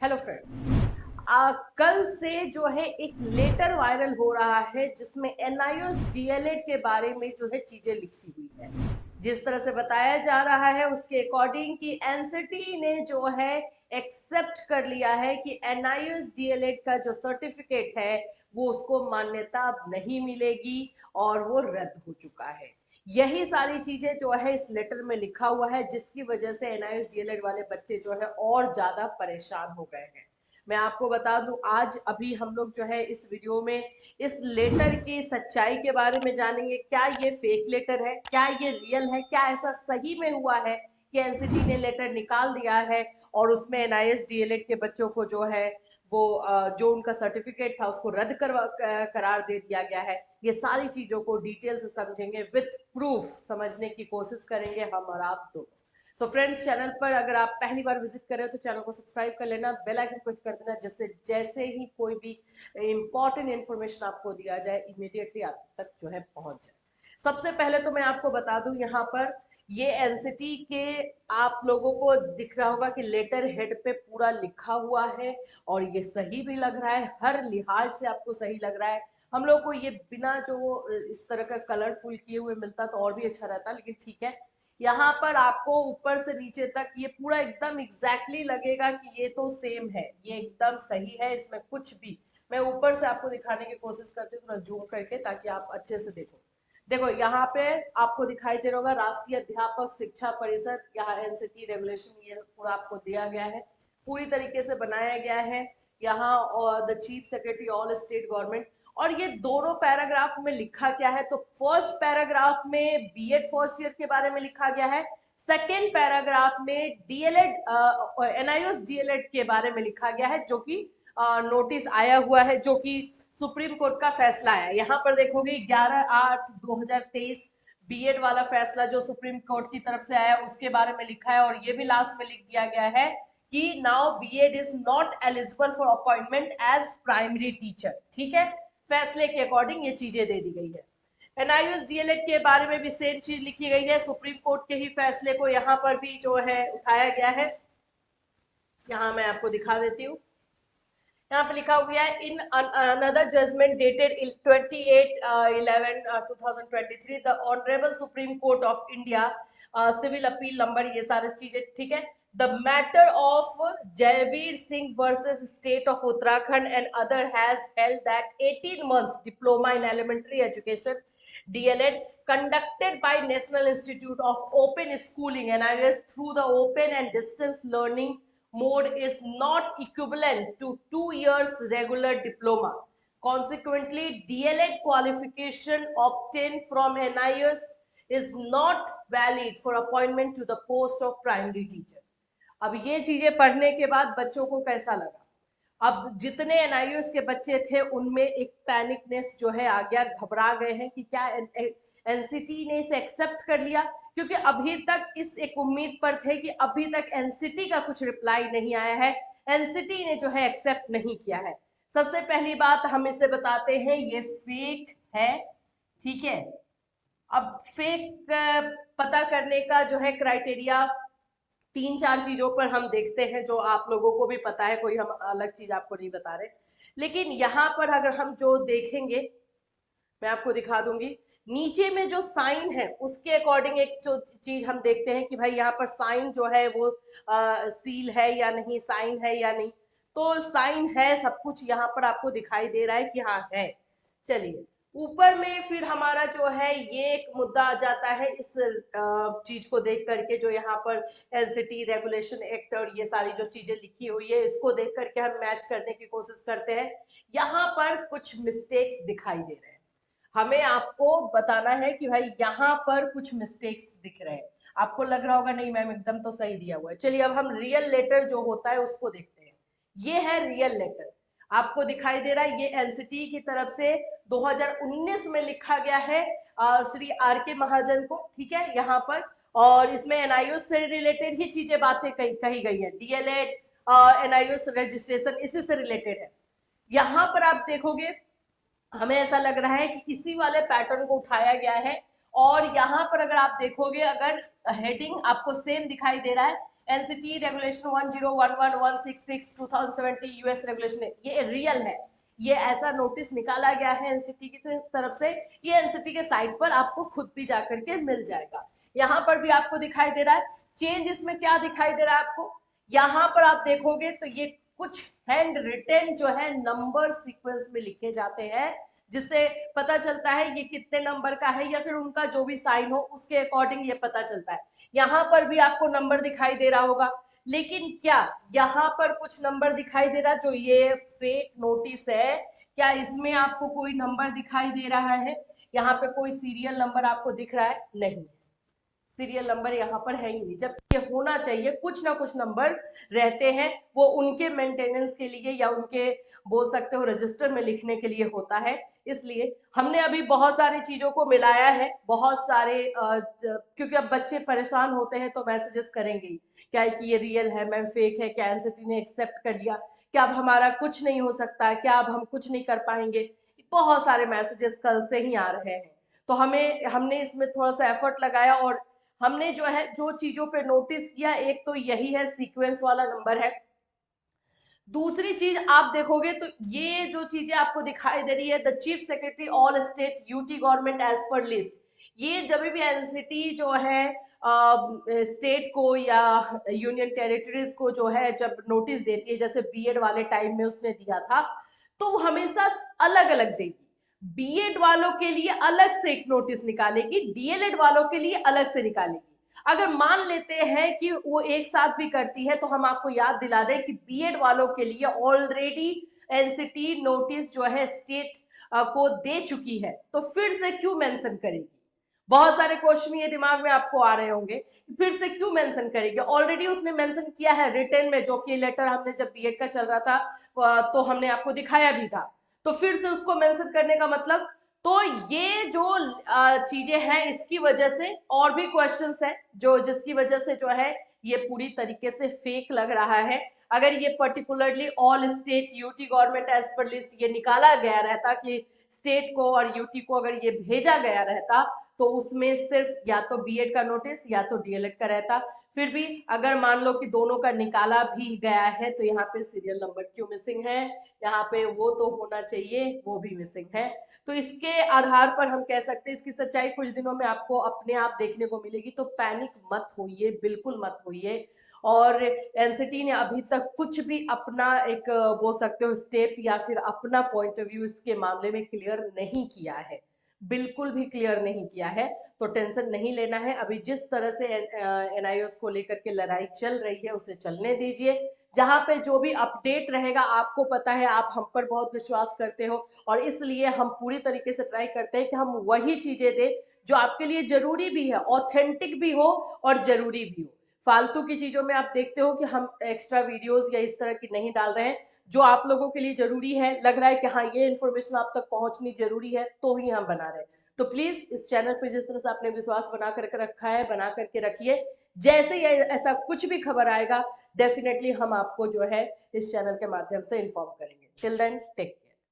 Hello friends, कल से जो है एक लेटर वायरल हो रहा है जिसमें एनआईओएस डीएलएड के बारे में जो है चीजें लिखी हुई है। जिस तरह से बताया जा रहा है उसके अकॉर्डिंग कि एनसीटी ने जो है एक्सेप्ट कर लिया है कि एनआईओएस डीएलएड का जो सर्टिफिकेट है वो उसको मान्यता अब नहीं मिलेगी और वो रद्द हो चुका है। यही सारी चीजें जो है इस लेटर में लिखा हुआ है, जिसकी वजह से एनआईओएस डीएलएड वाले बच्चे जो है और ज्यादा परेशान हो गए हैं। मैं आपको बता दूं, आज अभी हम लोग जो है इस वीडियो में इस लेटर की सच्चाई के बारे में जानेंगे। क्या ये फेक लेटर है, क्या ये रियल है, क्या ऐसा सही में हुआ है कि एनसीटी ने लेटर निकाल दिया है और उसमें एनआईएस डीएलएड के बच्चों को जो है वो जो उनका सर्टिफिकेट था उसको रद्द करार दे दिया गया है। ये सारी चीजों को डिटेल से समझेंगे, विथ प्रूफ समझने की कोशिश करेंगे हम और आप दोनों। सो फ्रेंड्स, चैनल पर अगर आप पहली बार विजिट कर रहे हो तो चैनल को सब्सक्राइब कर लेना, बेल आइकन क्लिक कर देना, जिससे जैसे ही कोई भी इंपॉर्टेंट इन्फॉर्मेशन आपको दिया जाए इमीडिएटली आप तक जो है पहुंच जाए। सबसे पहले तो मैं आपको बता दूं, यहाँ पर ये एनसीटी के आप लोगों को दिख रहा होगा कि लेटर हेड पे पूरा लिखा हुआ है और ये सही भी लग रहा है, हर लिहाज से आपको सही लग रहा है। हम लोग को ये बिना जो इस तरह का कलरफुल किए हुए मिलता तो और भी अच्छा रहता, लेकिन ठीक है। यहाँ पर आपको ऊपर से नीचे तक ये पूरा एकदम एग्जैक्टली लगेगा कि ये तो सेम है, ये एकदम सही है, इसमें कुछ भी। मैं ऊपर से आपको दिखाने की कोशिश करती हूँ थोड़ा जूम करके, ताकि आप अच्छे से देखो। देखो यहाँ पे आपको दिखाई दे रहा होगा राष्ट्रीय अध्यापक शिक्षा परिषद, यहाँ एनसीटी रेगुलेशन ये पूरा आपको दिया गया है, पूरी तरीके से बनाया गया है। यहाँ और the chief secretary all state government, और ये दोनों पैराग्राफ में लिखा क्या है, तो फर्स्ट पैराग्राफ में बीएड फर्स्ट ईयर के बारे में लिखा गया है, सेकेंड पैराग्राफ में डीएलएड एनआईओएस डीएलएड के बारे में लिखा गया है, जो कि नोटिस आया हुआ है, जो कि सुप्रीम कोर्ट का फैसला आया। यहाँ पर देखोगे 11/8/2023 बीएड वाला फैसला जो सुप्रीम कोर्ट की तरफ से आया उसके बारे में लिखा है, और ये भी लास्ट में लिख दिया गया है कि now BEd is not eligible for appointment as primary teacher. ठीक है, फैसले के अकॉर्डिंग ये चीजें दे दी गई है। एनआईओएस डीएलएड के बारे में भी सेम चीज लिखी गई है, सुप्रीम कोर्ट के ही फैसले को यहाँ पर भी जो है उठाया गया है। यहाँ मैं आपको दिखा देती हूँ, यहाँ पे लिखा हुआ है in another judgement dated 28/11/2023 the honourable Supreme Court of India civil appeal number, ये सारी चीजें ठीक है। The matter of Jaiveer Singh versus state of Uttarakhand and other has held that 18 months diploma in elementary education DLED conducted by National Institute of Open Schooling NIS through the open and distance learning mode is not equivalent to 2 years regular diploma. Consequently, DLED qualification obtained from NIS is not valid for appointment to the post of primary teacher. अब ये चीजें पढ़ने के बाद बच्चों को कैसा लगा? अब जितने एनआईओएस के बच्चे थे उनमें एक पैनिकनेस जो है आ गया, घबरा गए हैं कि क्या एनसीटी ने इसे एक्सेप्ट कर लिया, क्योंकि अभी तक इस एक उम्मीद पर थे कि अभी तक एनसीटी का कुछ रिप्लाई नहीं आया है, एनसीटी ने जो है एक्सेप्ट नहीं किया है। सबसे पहली बात हम इसे बताते हैं, ये फेक है। ठीक है, अब फेक पता करने का जो है क्राइटेरिया 3-4 चीजों पर हम देखते हैं, जो आप लोगों को भी पता है, कोई हम अलग चीज आपको नहीं बता रहे। लेकिन यहाँ पर अगर हम जो देखेंगे, मैं आपको दिखा दूंगी, नीचे में जो साइन है उसके अकॉर्डिंग एक जो चीज हम देखते हैं कि भाई यहाँ पर साइन जो है वो सील है या नहीं, साइन है या नहीं। तो साइन है, सब कुछ यहाँ पर आपको दिखाई दे रहा है कि हाँ है। चलिए, ऊपर में फिर हमारा जो है ये एक मुद्दा आ जाता है इस चीज को देख करके, जो यहाँ पर एनसीटी रेगुलेशन एक्ट और ये सारी जो चीजें लिखी हुई है इसको देख करके हम मैच करने की कोशिश करते हैं। यहाँ पर कुछ मिस्टेक्स दिखाई दे रहे हैं, हमें आपको बताना है कि भाई यहाँ पर कुछ मिस्टेक्स दिख रहे हैं। आपको लग रहा होगा नहीं मैम एकदम तो सही दिया हुआ है। चलिए अब हम रियल लेटर जो होता है उसको देखते हैं। ये है रियल लेटर, आपको दिखाई दे रहा है, ये एनसीटी की तरफ से 2019 में लिखा गया है श्री आर के महाजन को। ठीक है, यहाँ पर, और इसमें एनआईओ से रिलेटेड ही चीजें बातें कही गई है, डीएलएड एनआईओ रजिस्ट्रेशन इसी से रिलेटेड है। यहाँ पर आप देखोगे, हमें ऐसा लग रहा है कि इसी वाले पैटर्न को उठाया गया है। और यहाँ पर अगर आप देखोगे, अगर हेडिंग आपको सेम दिखाई दे रहा है, एनसीटी रेगुलेशन 1011166 2070 यूएस रेगुलेशन है, ये रियल है। ये ऐसा नोटिस निकाला गया है एनसीटी की तरफ से। ये एनसीटी के साइट पर आपको खुद भी जाकर के मिल जाएगा। यहाँ पर भी आपको दिखाई दे रहा है चेंज। इसमें क्या दिखाई दे रहा है आपको, यहाँ पर आप देखोगे तो ये कुछ हैंड रिटेन जो है नंबर सीक्वेंस में लिखे जाते हैं, जिससे पता चलता है ये कितने नंबर का है, या फिर उनका जो भी साइन हो उसके अकॉर्डिंग ये पता चलता है। यहाँ पर भी आपको नंबर दिखाई दे रहा होगा, लेकिन क्या यहाँ पर कुछ नंबर दिखाई दे रहा जो ये फेक नोटिस है, क्या इसमें आपको कोई नंबर दिखाई दे रहा है? यहाँ पे कोई सीरियल नंबर आपको दिख रहा है? नहीं, सीरियल नंबर यहाँ पर है ही नहीं। जब ये होना चाहिए कुछ ना कुछ नंबर रहते हैं, वो उनके मेंटेनेंस के लिए या उनके बोल सकते हो रजिस्टर में लिखने के लिए होता है। इसलिए हमने अभी बहुत सारी चीजों को मिलाया है, बहुत सारे क्योंकि अब बच्चे परेशान होते हैं तो मैसेजेस करेंगे ही, क्या है कि ये रियल है मैम, फेक है, क्या एनसीटी ने एक्सेप्ट कर लिया, क्या अब हमारा कुछ नहीं हो सकता, क्या अब हम कुछ नहीं कर पाएंगे। बहुत सारे मैसेजेस कल से ही आ रहे हैं। तो हमने इसमें थोड़ा सा एफर्ट लगाया और हमने जो है जो चीजों पे नोटिस किया, एक तो यही है सीक्वेंस वाला नंबर है। दूसरी चीज आप देखोगे तो ये जो चीजें आपको दिखाई दे रही है, the chief secretary all state UT government as per list, ये जब भी एनसीटी जो है स्टेट को या यूनियन टेरिटरीज को जो है जब नोटिस देती है, जैसे बीएड वाले टाइम में उसने दिया था, तो वो हमेशा अलग अलग देगी। बीएड वालों के लिए अलग से एक नोटिस निकालेगी, डीएलएड वालों के लिए अलग से निकालेगी। अगर मान लेते हैं कि वो एक साथ भी करती है, तो हम आपको याद दिला दें कि बीएड वालों के लिए ऑलरेडी एनसीटी नोटिस जो है स्टेट को दे चुकी है, तो फिर से क्यों मेंशन करेगी? बहुत सारे क्वेश्चन ये दिमाग में आपको आ रहे होंगे, फिर से क्यों मेंशन करेगी? ऑलरेडी उसने मेंशन किया है रिटर्न में, जो कि लेटर हमने जब बीएड का चल रहा था तो हमने आपको दिखाया भी था। तो फिर से उसको मेंशन करने का मतलब, तो ये जो चीजें हैं इसकी वजह से और भी क्वेश्चंस है जो जिसकी वजह से जो है ये पूरी तरीके से फेक लग रहा है। अगर ये particularly all state UT government as per list ये निकाला गया रहता कि स्टेट को और यूटी को अगर ये भेजा गया रहता, तो उसमें सिर्फ या तो बीएड का नोटिस या तो डीएलएड का रहता। फिर भी अगर मान लो कि दोनों का निकाला भी गया है, तो यहाँ पे सीरियल नंबर क्यों मिसिंग है? यहाँ पे वो तो होना चाहिए, वो भी मिसिंग है। तो इसके आधार पर हम कह सकते हैं इसकी सच्चाई कुछ दिनों में आपको अपने आप देखने को मिलेगी। तो पैनिक मत होइए, बिल्कुल मत होइए। और एनसीटी ने अभी तक कुछ भी अपना एक बोल सकते हो स्टेप या फिर अपना पॉइंट ऑफ व्यू इसके मामले में क्लियर नहीं किया है, बिल्कुल भी क्लियर नहीं किया है। तो टेंशन नहीं लेना है। अभी जिस तरह से एनआईओएस को लेकर के लड़ाई चल रही है उसे चलने दीजिए। जहां पे जो भी अपडेट रहेगा, आपको पता है आप हम पर बहुत विश्वास करते हो, और इसलिए हम पूरी तरीके से ट्राई करते हैं कि हम वही चीजें दें जो आपके लिए जरूरी भी है, ऑथेंटिक भी हो और जरूरी भी हो। फालतू की चीजों में आप देखते हो कि हम एक्स्ट्रा वीडियोस या इस तरह की नहीं डाल रहे हैं। जो आप लोगों के लिए जरूरी है, लग रहा है कि हाँ ये इन्फॉर्मेशन आप तक पहुंचनी जरूरी है, तो ही हम बना रहे हैं। तो प्लीज इस चैनल पर जिस तरह से आपने विश्वास बना करके रखा है, बना करके रखिए। जैसे ही ऐसा कुछ भी खबर आएगा, डेफिनेटली हम आपको जो है इस चैनल के माध्यम से इन्फॉर्म करेंगे। Till then take care.